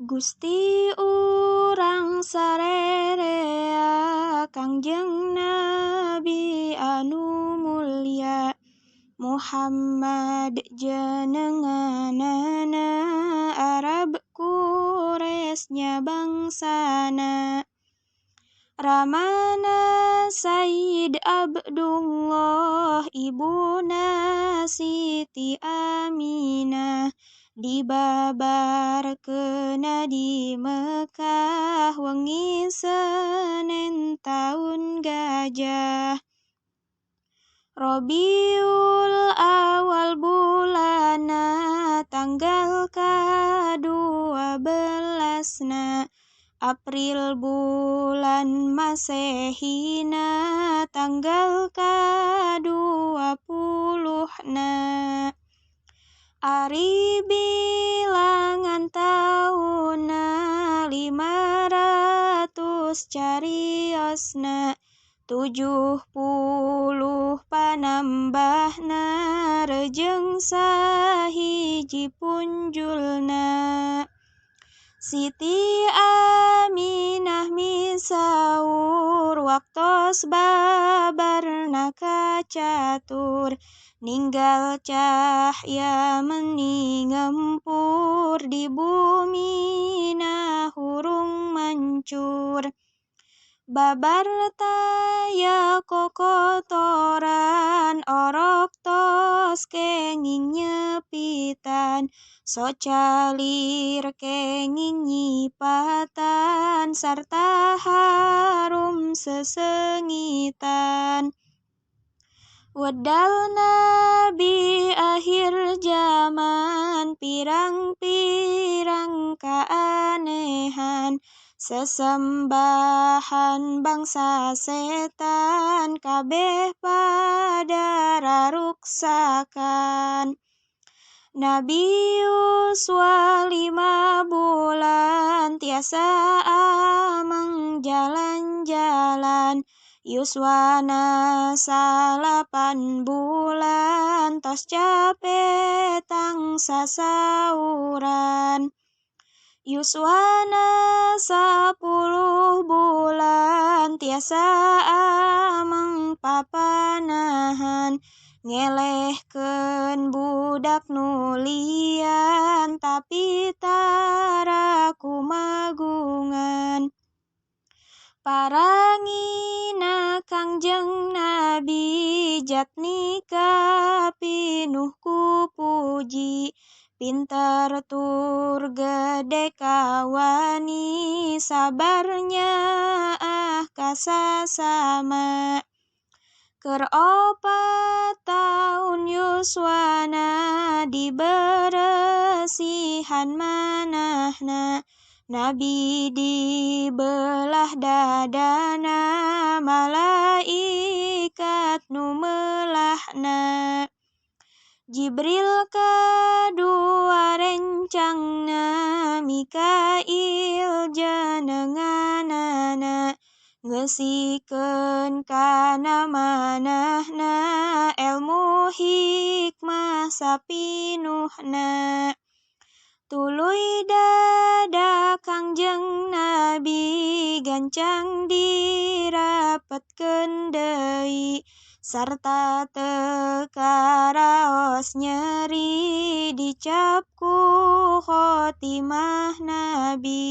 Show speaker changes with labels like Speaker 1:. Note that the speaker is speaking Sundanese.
Speaker 1: Gusti urang sarerea Kangjeng Nabi anu mulya Muhammad jenenganana Arab Quraisy bangsana Ramana Sayyid Abdullah ibuna Siti Aminah dibabarkeuna di Mekah wengi Senin taun gajah Robiul awal bulana tanggal ka-12na April bulan Masehina tanggal ka-20na Ari bilangan taunna 500 cariosna 70 panambahna rejeng sahiji punjulna Siti Aminah misaur waktos babarna kacatur ninggal cahya mening ngempur di bumi na hurung mancur babar taya kokotoran orok tos kenging nyepitan so calir kenging nyipatan sarta harum sesengitan Wedal Nabi akhir zaman pirang-pirang keanehan sesembahan bangsa setan kabeh pada raruksakan Nabi yuswa 5 bulan tiasa amang jalan-jalan Yuswana 8 bulan tos cape tangsa sauran Yuswana 10 bulan tiasa amang papanahan ngelehkeun budak nulian tapi tara kumagungan Parangina Kangjeng Nabi jatnika pinuh ku puji pinter tur gede kawani sabarnya kasasama Keur 4 taun yuswana diberesihan manahna Nabi dibelah dadana malaikat nu melahna Jibril kadua rencangna Mikail jenenganana ngesikeun kana manahna elmu hikmah sapinuhna Tuluy dada Kangjeng Nabi gancang dirapetkeun deui sarta teu karaos nyeri dicap ku khotimah Nabi